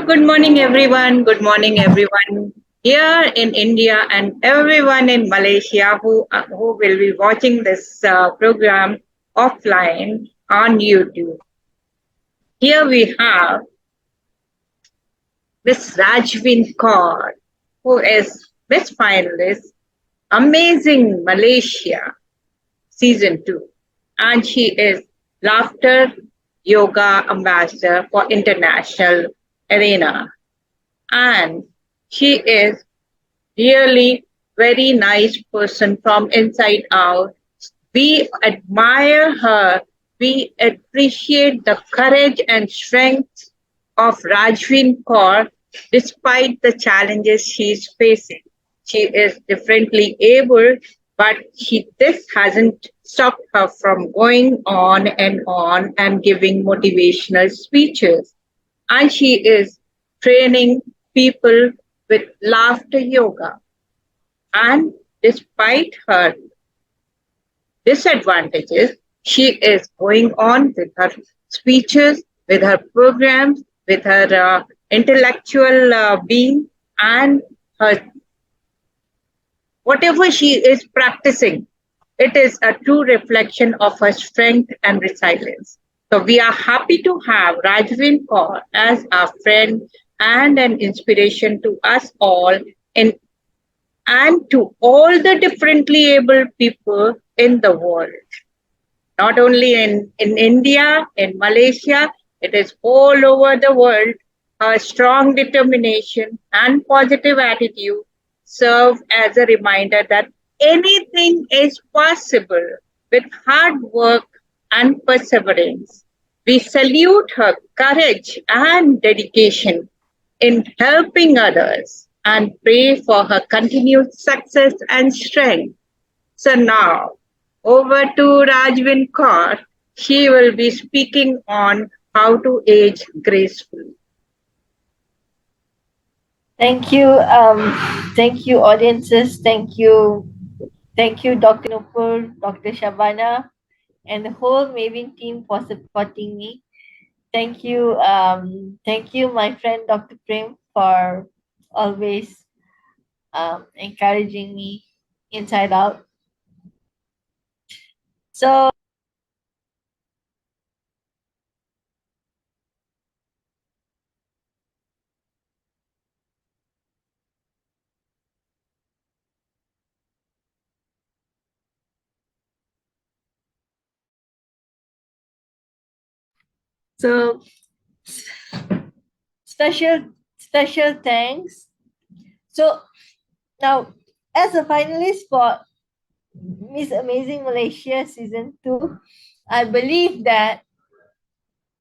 Good morning, everyone. Good morning, everyone here in India and everyone in Malaysia who will be watching this program offline on YouTube. Here we have Miss Rajvin Kaur, who is Miss Finalist, Amazing Malaysia Season 2. And she is Laughter Yoga Ambassador for International Arena. And she is really very nice person from inside out. We admire her. We appreciate the courage and strength of Rajvin Kaur despite the challenges she is facing. She is differently able, but this hasn't stopped her from going on and giving motivational speeches. And she is training people with laughter yoga. And despite her disadvantages, she is going on with her speeches, with her programs, with her intellectual being, and her whatever she is practicing. It is a true reflection of her strength and resilience. So we are happy to have Rajvin Kaur as our friend and an inspiration to us all in and to all the differently able people in the world. Not only in India, in Malaysia, it is all over the world. Her strong determination and positive attitude serve as a reminder that anything is possible with hard work and perseverance. We salute her courage and dedication in helping others and pray for her continued success and strength. So now, over to Rajvin Kaur. She will be speaking on how to age gracefully. Thank you, audiences. Thank you, Dr. Nupur, Dr. Shabana, and the whole Mavin team for supporting me. Thank you, my friend Dr. Prem, for always encouraging me inside out. So, so special thanks. So now, as a finalist for Miss Amazing Malaysia Season 2, I believe that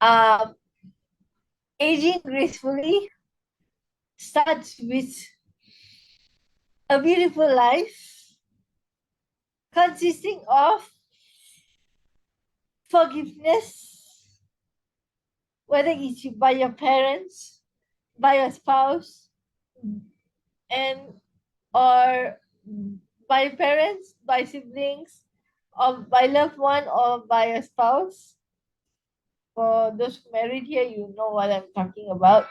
um, aging gracefully starts with a beautiful life consisting of forgiveness, whether it's by your parents, by your spouse, and or by parents, by siblings, or by loved one, or by a spouse. For those married here, you know what I'm talking about.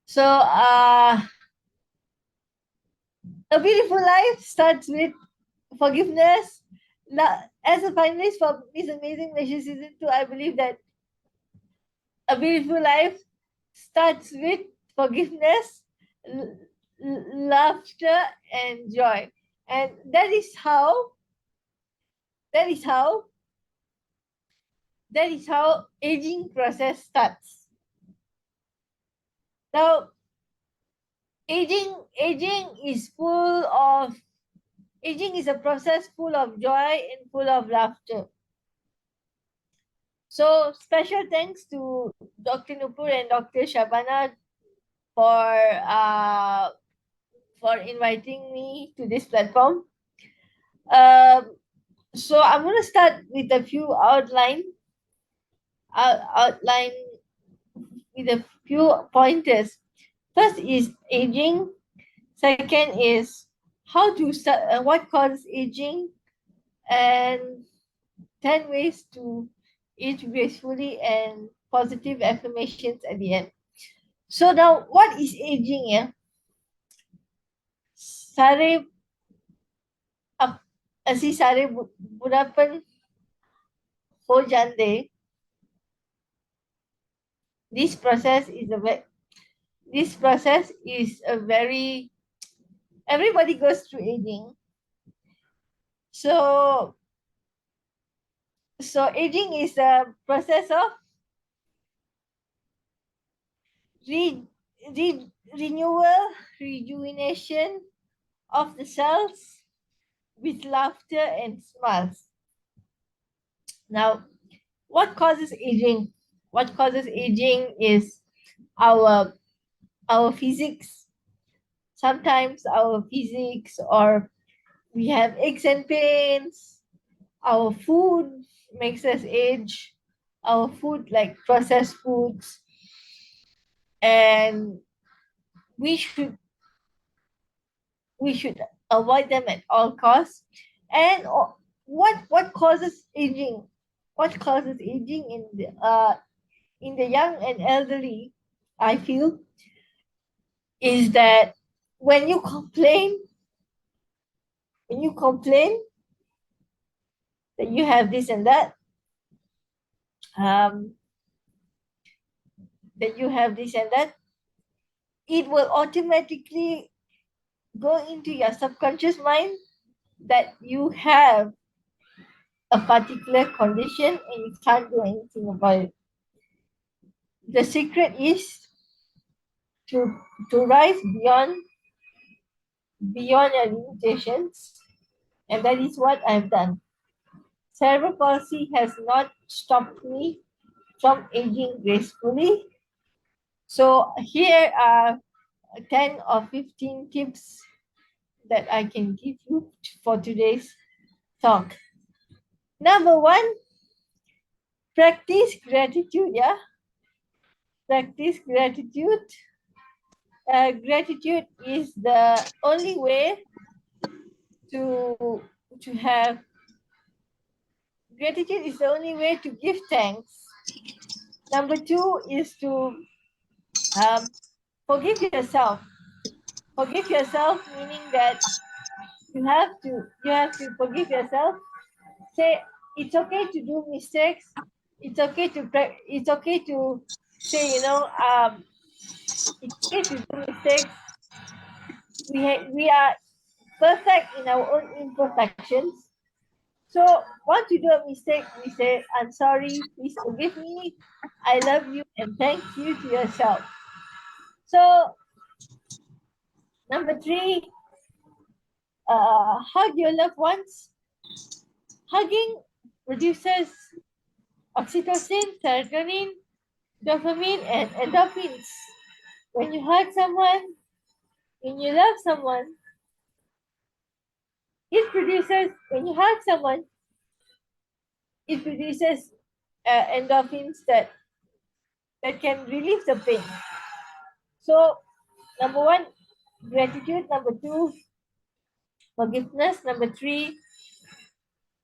So, a beautiful life starts with forgiveness. As a finalist for Miss Amazing Malaysia Season 2, I believe that a beautiful life starts with forgiveness, laughter, and joy. And that is how aging process starts. Now, aging is a process full of joy and full of laughter. So special thanks to Dr. Nupur and Dr. Shabana for inviting me to this platform. So I'm going to start with a few outline with a few pointers. First is aging. Second is how to start, what causes aging, and 10 ways to age gracefully, and positive affirmations at the end. So now, what is aging? Yeah, Sare up, asi sare budapan ho jande. This process is this process is a very, everybody goes through aging. So aging is a process of re, renewal, rejuvenation of the cells with laughter and smiles. Now, what causes aging? What causes aging is our physics. Sometimes our physics, or we have aches and pains. Our food makes us age. Our food, like processed foods, and we should we should avoid them at all costs. And what causes aging? What causes aging in the young and elderly? I feel is that when you complain, when you complain that you have this and that, um, that you have this and that, it will automatically go into your subconscious mind that you have a particular condition and you can't do anything about it. The secret is to rise beyond your limitations, and that is what I've done. Cerebral palsy has not stopped me from aging gracefully. So here are 10 or 15 tips that I can give you for today's talk. Number one, practice gratitude. Yeah, practice gratitude. Gratitude is the only way to have gratitude is the only way to give thanks. Number two is to forgive yourself. Forgive yourself meaning that you have to forgive yourself. Say it's okay to do mistakes. It's okay to say, it's okay to do mistakes. We are perfect in our own imperfections. So once you do a mistake, we say, I'm sorry, please forgive me, I love you, and thank you to yourself. So number three, hug your loved ones. Hugging reduces oxytocin, serotonin, dopamine, and endorphins. When you hug someone, when you love someone, when you hug someone, it produces endorphins that can relieve the pain. So, number one, gratitude. Number two, forgiveness. Number three,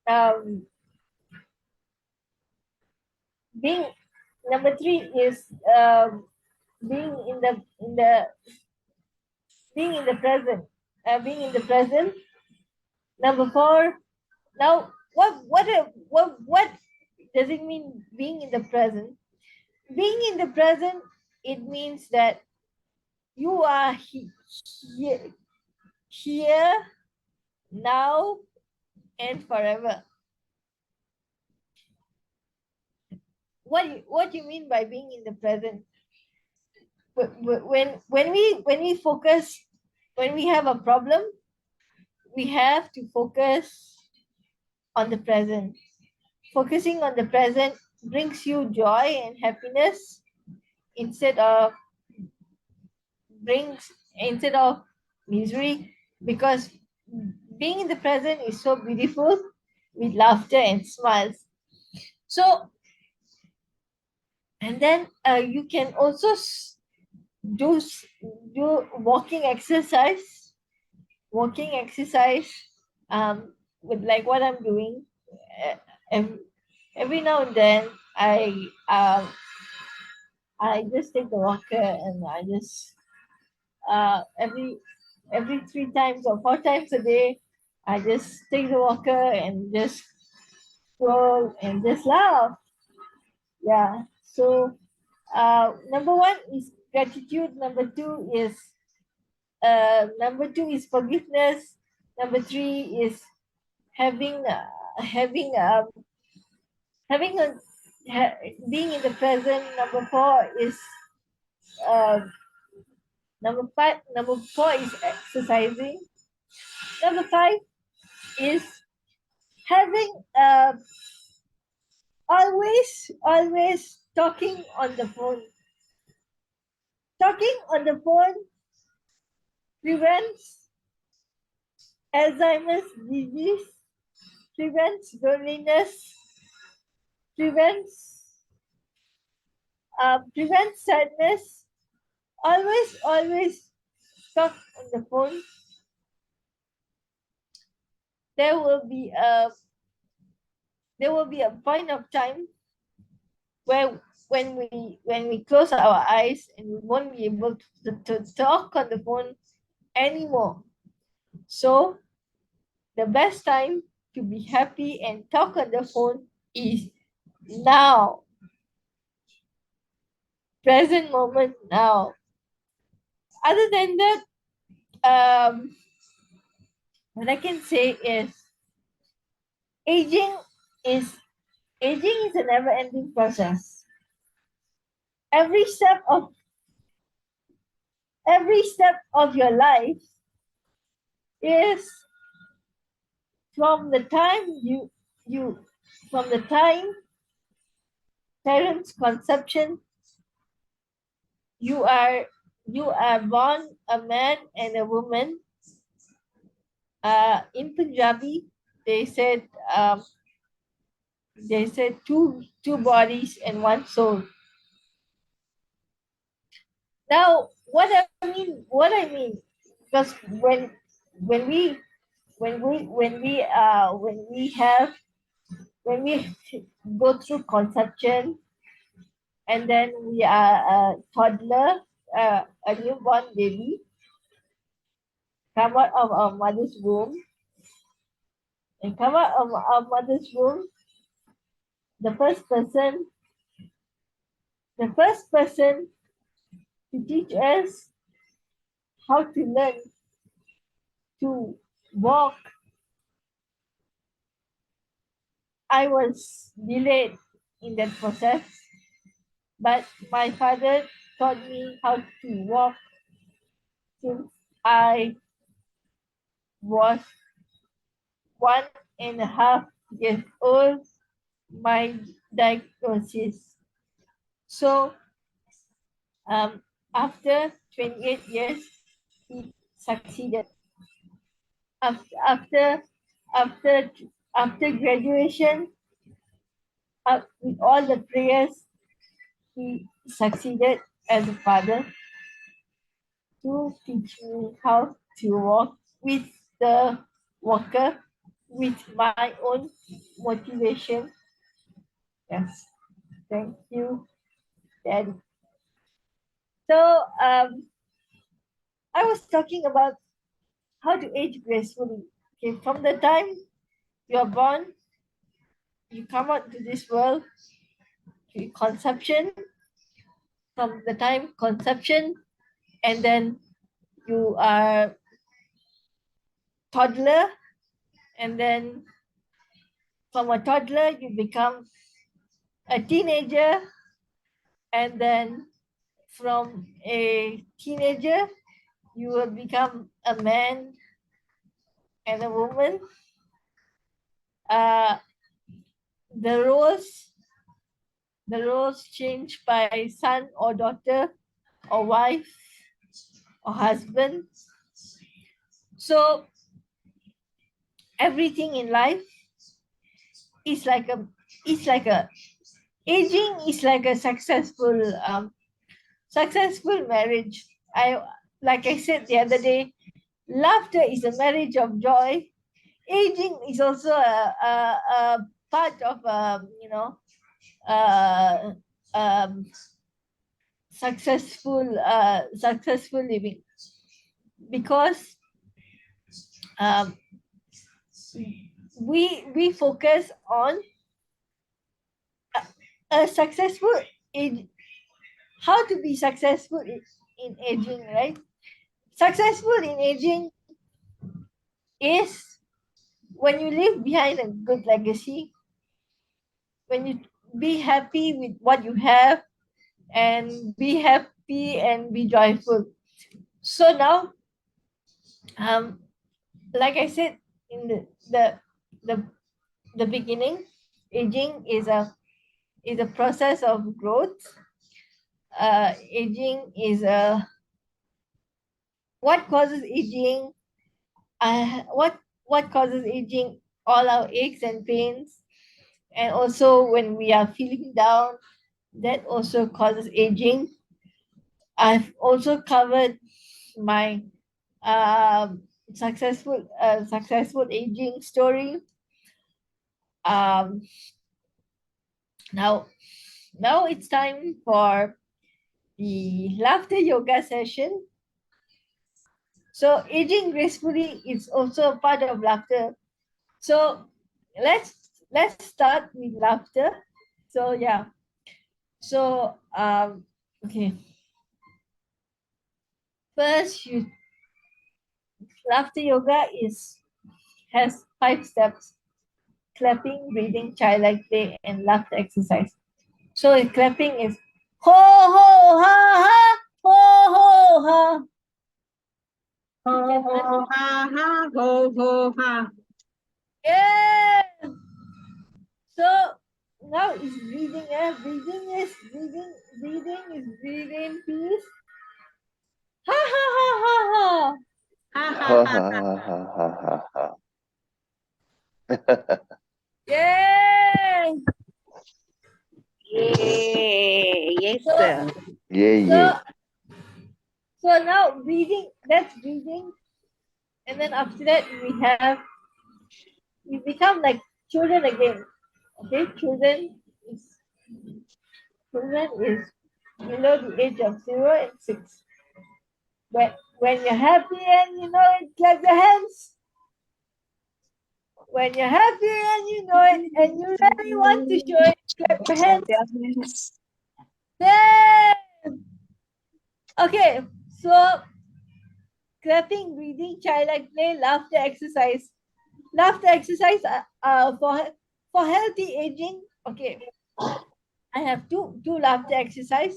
um, being. Number three is being in the being in the present. Being in the present. Number four. Now, what does it mean? Being in the present. Being in the present, it means that you are here, now, and forever. What do you mean by being in the present? When we focus, when we have a problem, we have to focus on the present. Focusing on the present brings you joy and happiness instead of brings instead of misery, because being in the present is so beautiful with laughter and smiles. So, and then you can also do walking exercise. Walking exercise, with like what I'm doing. Uh, every, every now and then, I just take the walker and I just every 3 times or 4 times a day, I just take the walker and just scroll and just laugh. Yeah. So number one is gratitude. Number two is forgiveness. Number three is having having having a ha, being in the present. Number four is uh, number four is exercising. Number five is having always talking on the phone. Talking on the phone prevents Alzheimer's disease, prevents loneliness, prevents prevents sadness. Always talk on the phone. There will be a point of time where when we close our eyes and we won't be able to talk on the phone anymore. So the best time to be happy and talk on the phone is now. Present moment now. Other than that, what I can say is aging is aging is a never ending process. Every step of every step of your life is from the time you from the time parents conception, you are born a man and a woman. In Punjabi, they said um, two bodies and one soul. Now, because when we when we go through conception, and then we are a toddler, a newborn baby, come out of our mother's womb, and come out of our mother's womb, the first person, the first person to teach us how to learn to walk. I was delayed in that process, but my father taught me how to walk since I was 1.5 years old. My diagnosis. So after 28 years, he succeeded. After after after graduation, with all the prayers, he succeeded as a father to teach me how to walk with the walker, with my own motivation. Yes, thank you, Daddy. So I was talking about how to age gracefully. Okay, from the time you are born, you come out to this world, conception, from the time conception, and then you are toddler, and then from a toddler you become a teenager, and then from a teenager you will become a man and a woman. Uh, the roles the roles change by son or daughter or wife or husband. So everything in life is like a is like a aging is like a successful marriage. I said the other day, laughter is a marriage of joy. Aging is also a part of uh, um, successful living, because um, we focus on a successful age, how to be successful in aging, right? Successful in aging is when you leave behind a good legacy, when you be happy with what you have, and be happy and be joyful. So now, um, like I said in the the beginning, aging is a process of growth. Aging is a what causes aging. What causes aging? All our aches and pains, and also when we are feeling down, that also causes aging. I've also covered my successful aging story. Um, now now it's time for the laughter yoga session. So aging gracefully is also a part of laughter. So let's start with laughter. So yeah. So okay. First, you laughter yoga has 5 steps: clapping, breathing, childlike play, and laughter exercise. So clapping is ho ho ha ha ho ho ha. Ho, You ho, can ha, ha, ho, ho, ha. yeah. So now is breathing. Breathing is breathing peace. Ha ha ha ha ha. Ha, ha, Ha ha, ha ha. ha ha ha ha. Yay! Yay! Yes, So sir. Yay, so yay. so now breathing. That's breathing, and then after that we become like children again. Okay, children is below the age of 0 and 6. When you're happy and you know it, clap your hands. When you're happy and you know it, and you really want to show it, clap your hands. Yay! Okay, so clapping, breathing, childlike play, laughter exercise. Laughter exercise for healthy aging. Okay, I have two laughter exercise.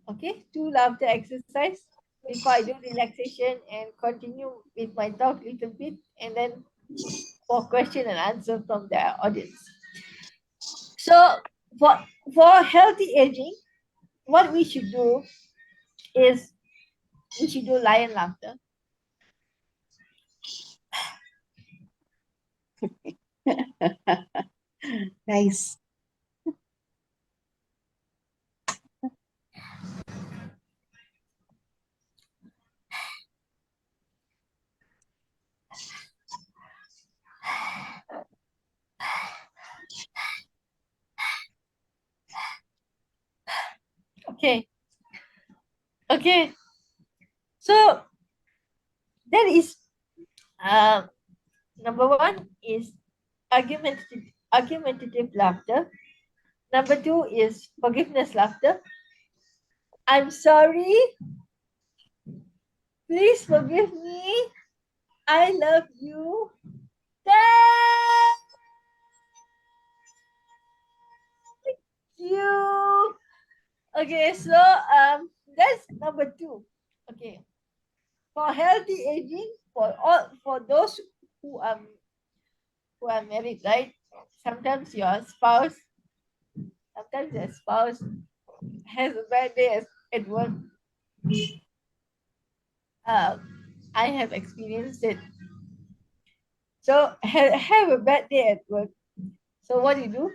Okay, two laughter exercise before I do relaxation and continue with my talk little bit, and then for question and answer from the audience. So for for healthy aging, what we should do is we should do lion laughter. Nice. Okay. Okay. So that is uh, number one is argumentative laughter. Number two is forgiveness laughter. I'm sorry. Please forgive me. I love you. Thank you. Okay, so that's number two. Okay. For healthy aging, for those who are who are married, right? Sometimes your spouse, sometimes your spouse has a bad day at work. I have experienced it. So have a bad day at work. So what do you do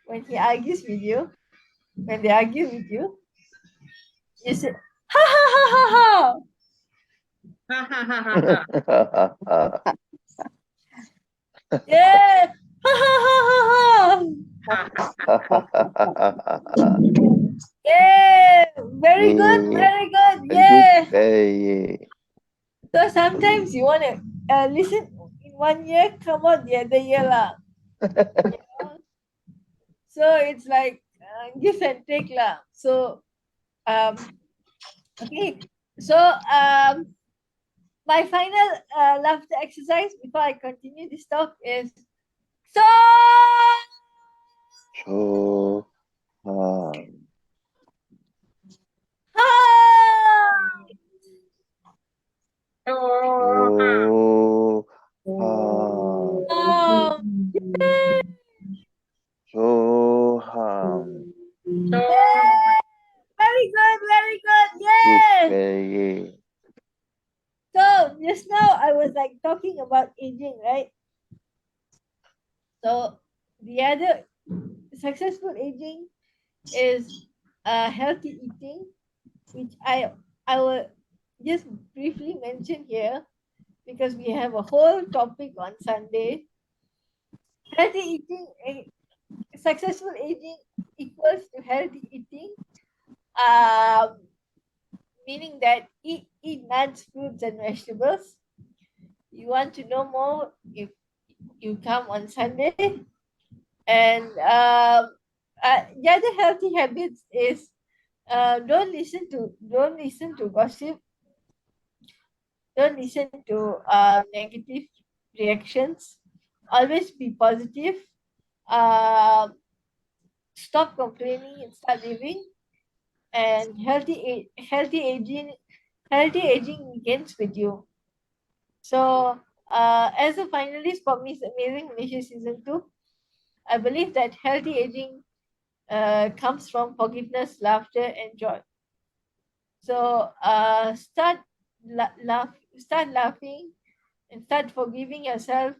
when he argues with you? When they argue with you say ha ha ha ha ha. Ha, ha, ha, ha, ha. Yeah. Ha ha ha ha ha. Ha, ha, ha. Yeah. Very good, very good. Yeah. So sometimes you want to listen in 1 year, come out the other year lah. So it's like give and take lah. So okay. So my final laughter exercise before I continue this talk is so. Very good, very good. Yes. So just now I was like talking about aging, right? So the other successful aging is healthy eating, which I will just briefly mention here because we have a whole topic on Sunday. Healthy eating, successful aging equals to healthy eating, meaning that eat nuts, fruits, and vegetables. You want to know more? You come on Sunday. And the other healthy habits is don't listen to gossip. Don't listen to negative reactions. Always be positive. Uh, Stop complaining and start living. And healthy aging begins with you. So as a finalist for Miss Amazing Malaysia Season 2, I believe that healthy aging comes from forgiveness, laughter, and joy. So start laughing and start forgiving yourself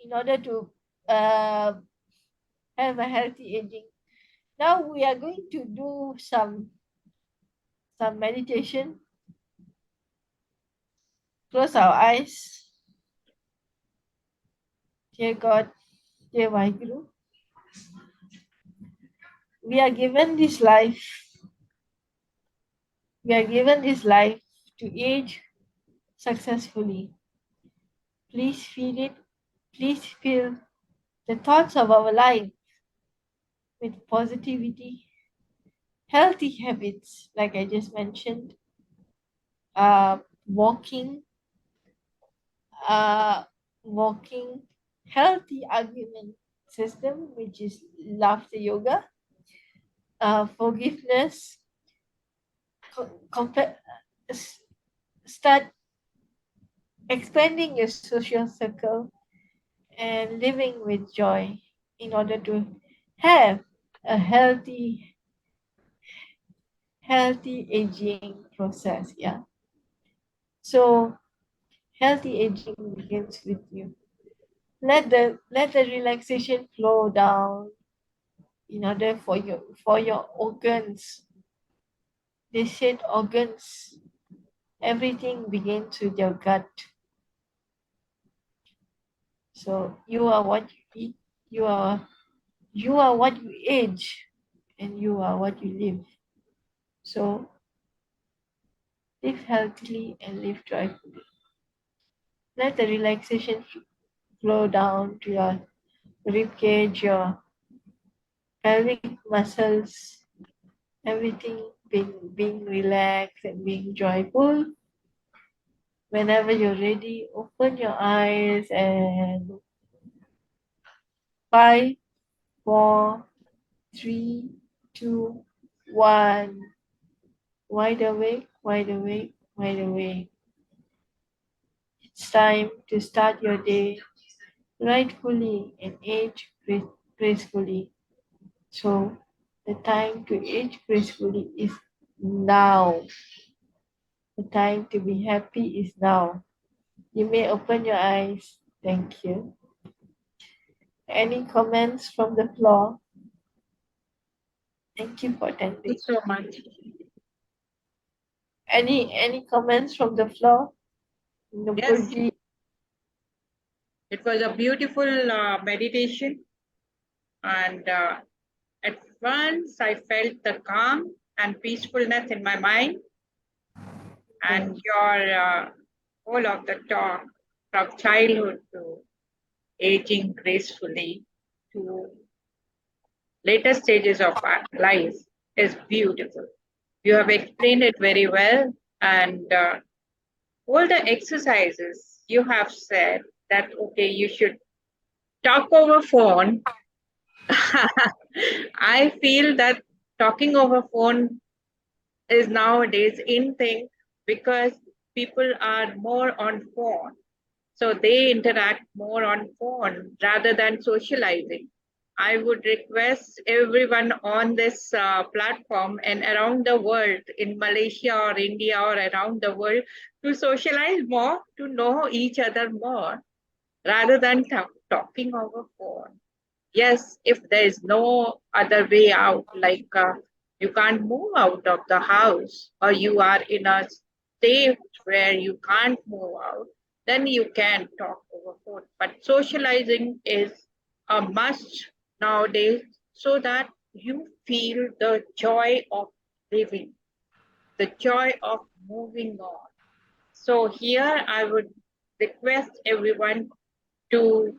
in order to have a healthy aging. Now we are going to do some meditation. Close our eyes. Dear God, dear Vaheguru, we are given this life. We are given this life to age successfully. Please feed it. Please fill the thoughts of our life with positivity, healthy habits, like I just mentioned, walking, healthy argument system, which is laughter yoga, forgiveness, start expanding your social circle and living with joy in order to have a healthy aging process. Yeah. So healthy aging begins with you. Let the relaxation flow down in order for your organs. They said organs. Everything begins with your gut. So you are what you eat. You are what you age, and you are what you live. So live healthily and live joyfully. Let the relaxation flow down to your rib cage, your pelvic muscles, everything being relaxed and being joyful. Whenever you're ready, open your eyes and 5, 4, 3, 2, 1. Wide awake, wide awake, wide awake. It's time to start your day rightfully and age gracefully. So the time to age gracefully is now. The time to be happy is now. You may open your eyes. Thank you. Any comments from the floor? Thank you for attending. Thank you so much. Any comments from the floor? Yes. It was a beautiful meditation, and at once I felt the calm and peacefulness in my mind, Yeah. and your whole of the talk from childhood to aging gracefully to later stages of our life is beautiful. You have explained it very well, and all the exercises you have said that okay, you should talk over phone. I feel that talking over phone is nowadays in thing because people are more on phone. So they interact more on phone rather than socializing. I would request everyone on this platform and around the world, in Malaysia or India or around the world, to socialize more, to know each other more, rather than talking over phone. Yes, if there is no other way out, like you can't move out of the house or you are in a state where you can't move out, then you can talk over phone. But socializing is a must nowadays so that you feel the joy of living, the joy of moving on. So here I would request everyone to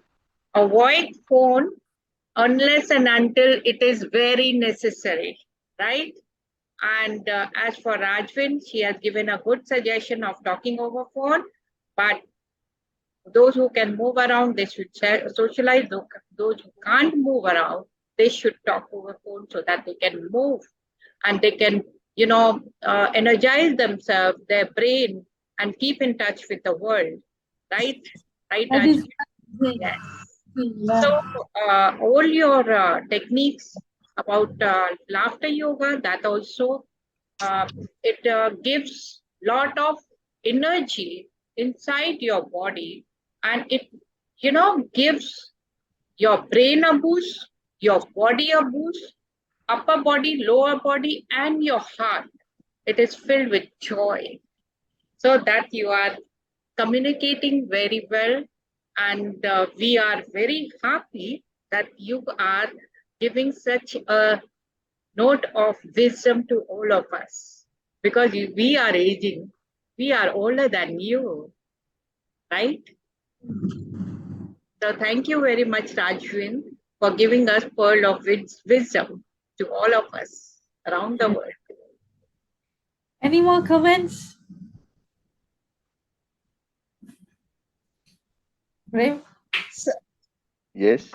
avoid phone unless and until it is very necessary, right? And as for Rajvin, she has given a good suggestion of talking over phone, but those who can move around, they should socialize. Those who can't move around, they should talk over phone so that they can move and they can, energize themselves, their brain, and keep in touch with the world, right? Right, That is Rajvin? amazing. Yes. So, Yeah. all your techniques about laughter yoga, that also uh, it gives lot of energy inside your body, and it gives your brain a boost, your body a boost, upper body, lower body, and your heart. It is filled with joy, so that you are communicating very well, and we are very happy that you are giving such a note of wisdom to all of us, because we are aging, we are older than you, right? So thank you very much, Rajwin, for giving us pearl of wisdom to all of us around the Yeah. world. Any more comments? Rim? So, Yes,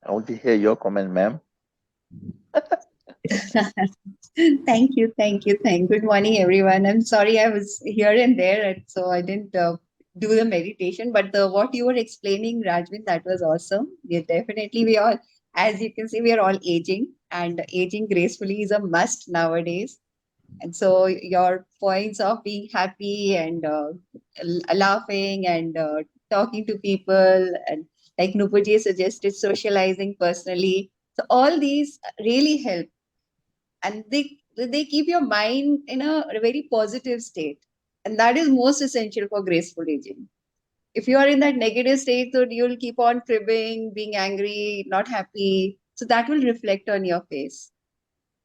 I want to hear your comment, ma'am. thank you, thank you, thank. Good morning, everyone. I'm sorry I was here and there, so I didn't do the meditation. But the what you were explaining, Rajvin, that was awesome. Yeah, definitely, we all, as you can see, we are all aging, and aging gracefully is a must nowadays. And so your points of being happy and laughing and talking to people, and like Nupuji suggested, socializing personally. So all these really help, and they keep your mind in a very positive state, and that is most essential for graceful aging. If you are in that negative state, so you'll keep on cribbing, being angry, not happy. So that will reflect on your face.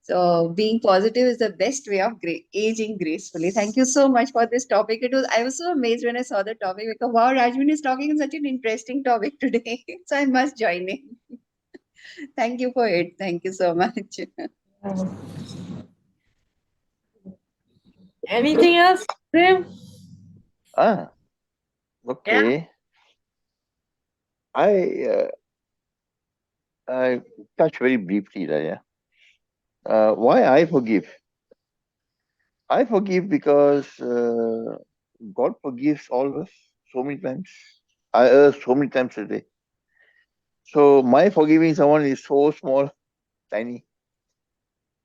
So being positive is the best way of aging gracefully. Thank you so much for this topic. I was so amazed when I saw the topic because wow, Rajvin is talking on such an interesting topic today. So I must join in. Thank you for it. Thank you so much. Anything else, Rim? Ah, Yeah. okay. I I touch very briefly there. Yeah. Why I forgive? I forgive because God forgives all of us so many times. I err so many times a day. So my forgiving someone is so small, tiny.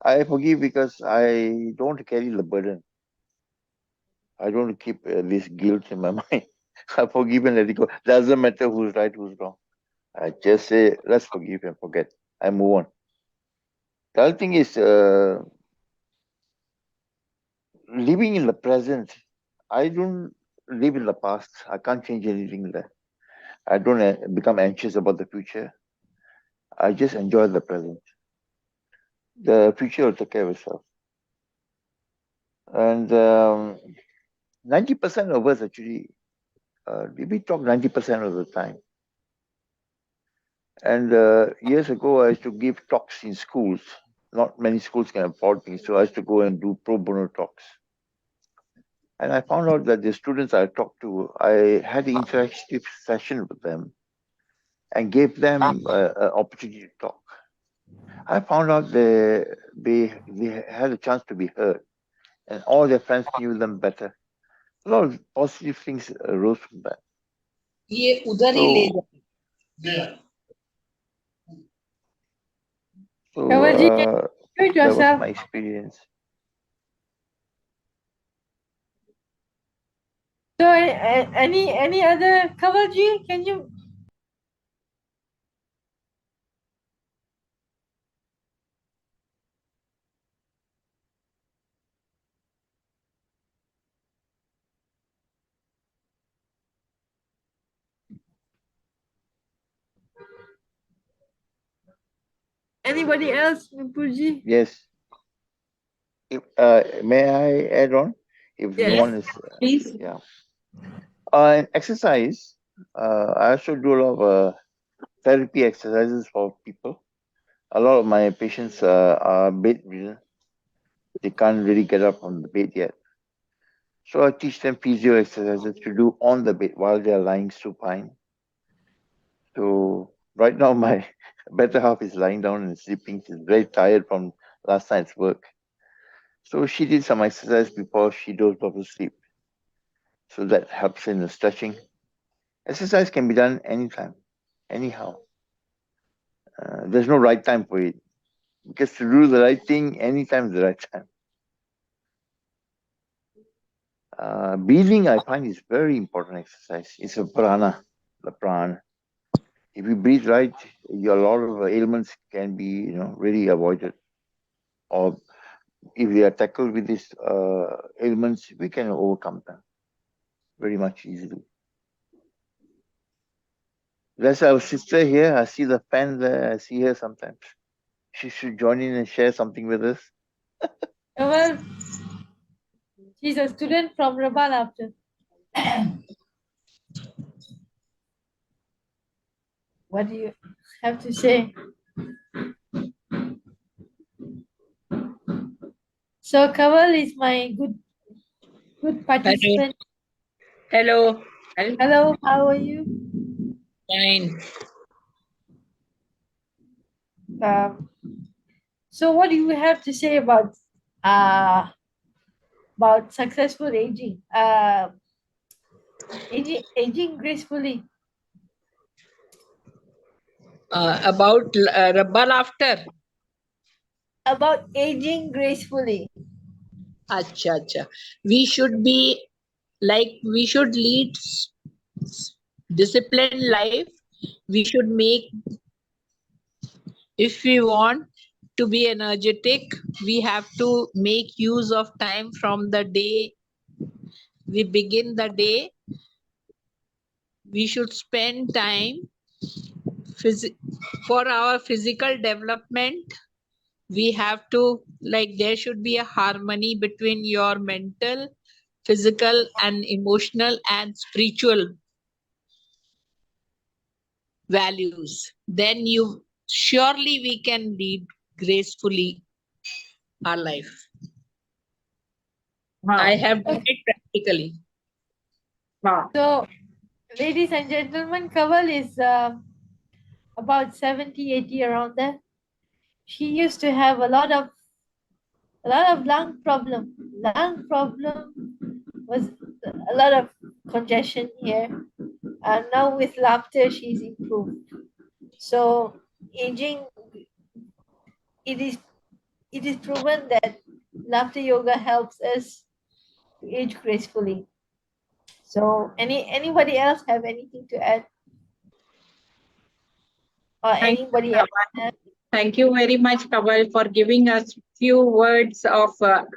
I forgive because I don't carry the burden. I don't keep this guilt in my mind. I forgive and let it go. Doesn't matter who's right, who's wrong. I just say, let's forgive and forget. I move on. The other thing is living in the present. I don't live in the past. I can't change anything there. I don't become anxious about the future. I just enjoy the present. the future will take care of itself. And 90% of us actually, we talk 90% of the time. And years ago, I used to give talks in schools. Not many schools can afford me, so I used to go and do pro bono talks. And I found out that the students I talked to, I had an interactive session with them and gave them an opportunity to talk. I found out they had a chance to be heard, and all their friends knew them better. A lot of positive things arose from that. ये उधर ही ले So, so Kawalji, can you mute that was yourself? my experience. So, any other Kawalji? Can you? Anybody else, Nupurji? Yes. If, may I add on? If no Yes, one is, please. yeah. Exercise. I also do a lot of therapy exercises for people. A lot of my patients are bedridden. They can't really get up from the bed yet. So I teach them physio exercises to do on the bed while they are lying supine. So right now my better half is lying down and sleeping. She's very tired from last night's work. So she did some exercise before she dozed off to sleep. So that helps in the stretching. Exercise can be done anytime, anyhow. There's no right time for it. Because to do the right thing, anytime is the right time. Breathing, I find, is very important exercise. It's a prana, the prana. If you breathe right, a lot of ailments can be, really avoided. Or if we are tackled with these ailments, we can overcome them very much easily. There's our sister here. I see the fan there. I see her sometimes. She should join in and share something with us. Well, she's a student from Rabal after. What do you have to say? So Kawal is my good participant. Hello. Hello, how are you? Fine. Um, so what do you have to say about successful aging? Aging gracefully. About rubber after. About aging gracefully. Acha, acha. We should be we should lead disciplined life. We should make, if we want to be energetic, we have to make use of time from the day we begin the day. We should spend time for our physical development. We have to, there should be a harmony between your mental, physical, and emotional and spiritual values. Then surely we can lead gracefully our life. Wow. I have done it practically. Wow. So, ladies and gentlemen, Kawal is about 70, 80 around there. She used to have a lot of lung problem. Lung problem was a lot of congestion here. And now with laughter, she's improved. So aging, it is proven that laughter yoga helps us to age gracefully. So anybody else have anything to add? Or Thank anybody you, else? Kamal. Thank you very much, Kamal, for giving us few words of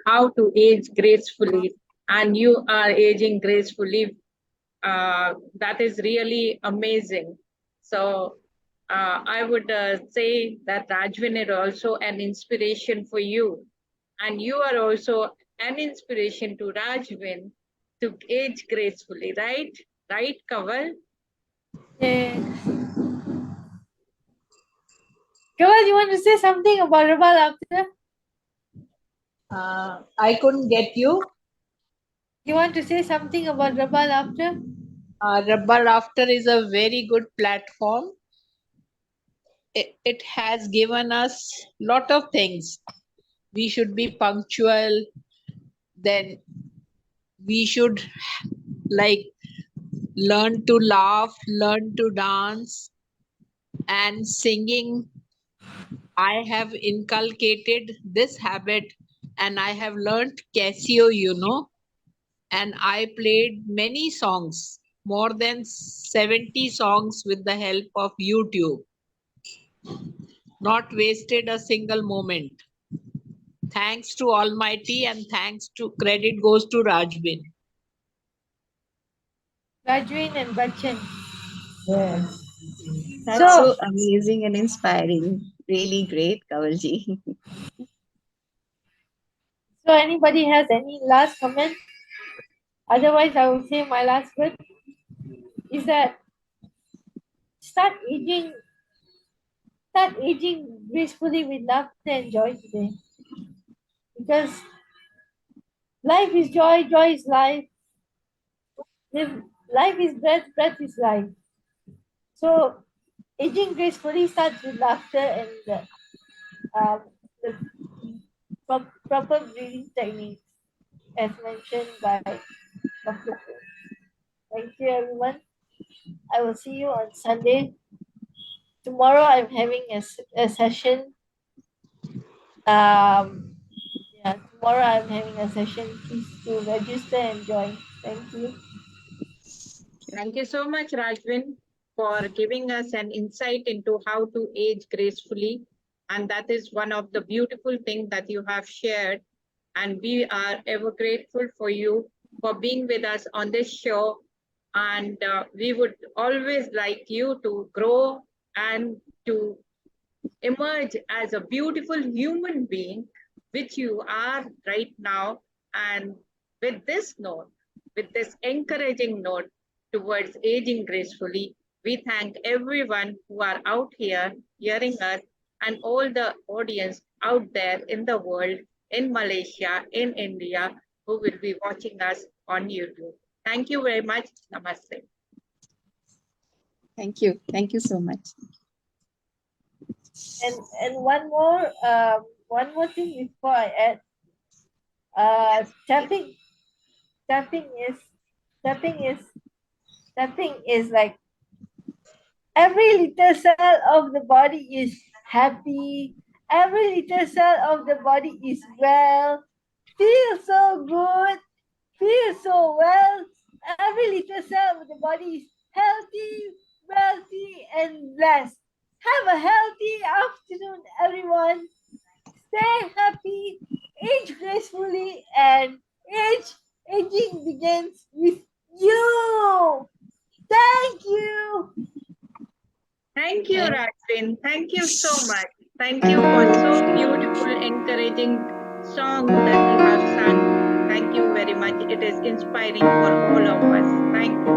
how to age gracefully. And you are aging gracefully. That is really amazing. So I would say that Rajvin is also an inspiration for you. And you are also an inspiration to Rajvin to age gracefully, right? Right, Kaval? Yes. Kamal, you want to say something about Rabal after? I couldn't get you. You want to say something about Rabal after? Rubber After is a very good platform. It has given us lot of things. We should be punctual. Then we should like learn to laugh, learn to dance, and singing. I have inculcated this habit, and I have learned Casio, and I played many songs, more than 70 songs with the help of YouTube. Not wasted a single moment. Thanks to Almighty, and thanks to credit goes to Rajvin. Rajvin and Bachchan. Yes. That's So, so amazing and inspiring. Really great, Kavalji. so anybody has any last comment? Otherwise, I will say my last word is that start aging, start aging gracefully with laughter and joy today. Because life is joy, joy is life. Life is breath, breath is life. So aging gracefully starts with laughter and the proper breathing techniques as mentioned by Dr. Ko. Thank you, everyone. I will see you on Sunday. Tomorrow, I'm having a session. Tomorrow I'm having a session. Please to register and join. Thank you. Thank you so much, Rajvin, for giving us an insight into how to age gracefully. And that is one of the beautiful things that you have shared. And we are ever grateful for you for being with us on this show. And we would always like you to grow and to emerge as a beautiful human being, which you are right now. And with this note, with this encouraging note towards aging gracefully, we thank everyone who are out here hearing us and all the audience out there in the world, in Malaysia, in India, who will be watching us on YouTube. Thank you very much. Namaste. Thank you. Thank you so much. And one more thing before I add. Tapping tapping is tapping is tapping is like every little cell of the body is happy. Every little cell of the body is well. Feels so good. Feels so well. Every little cell of the body is healthy, wealthy, and blessed. Have a healthy afternoon, everyone. Stay happy, age gracefully, and aging begins with you. Thank you. Thank you, Rajvin. Thank you so much. Thank you for so beautiful, encouraging song that you have sung. Thank you very much. It is inspiring for all of us. Thank you.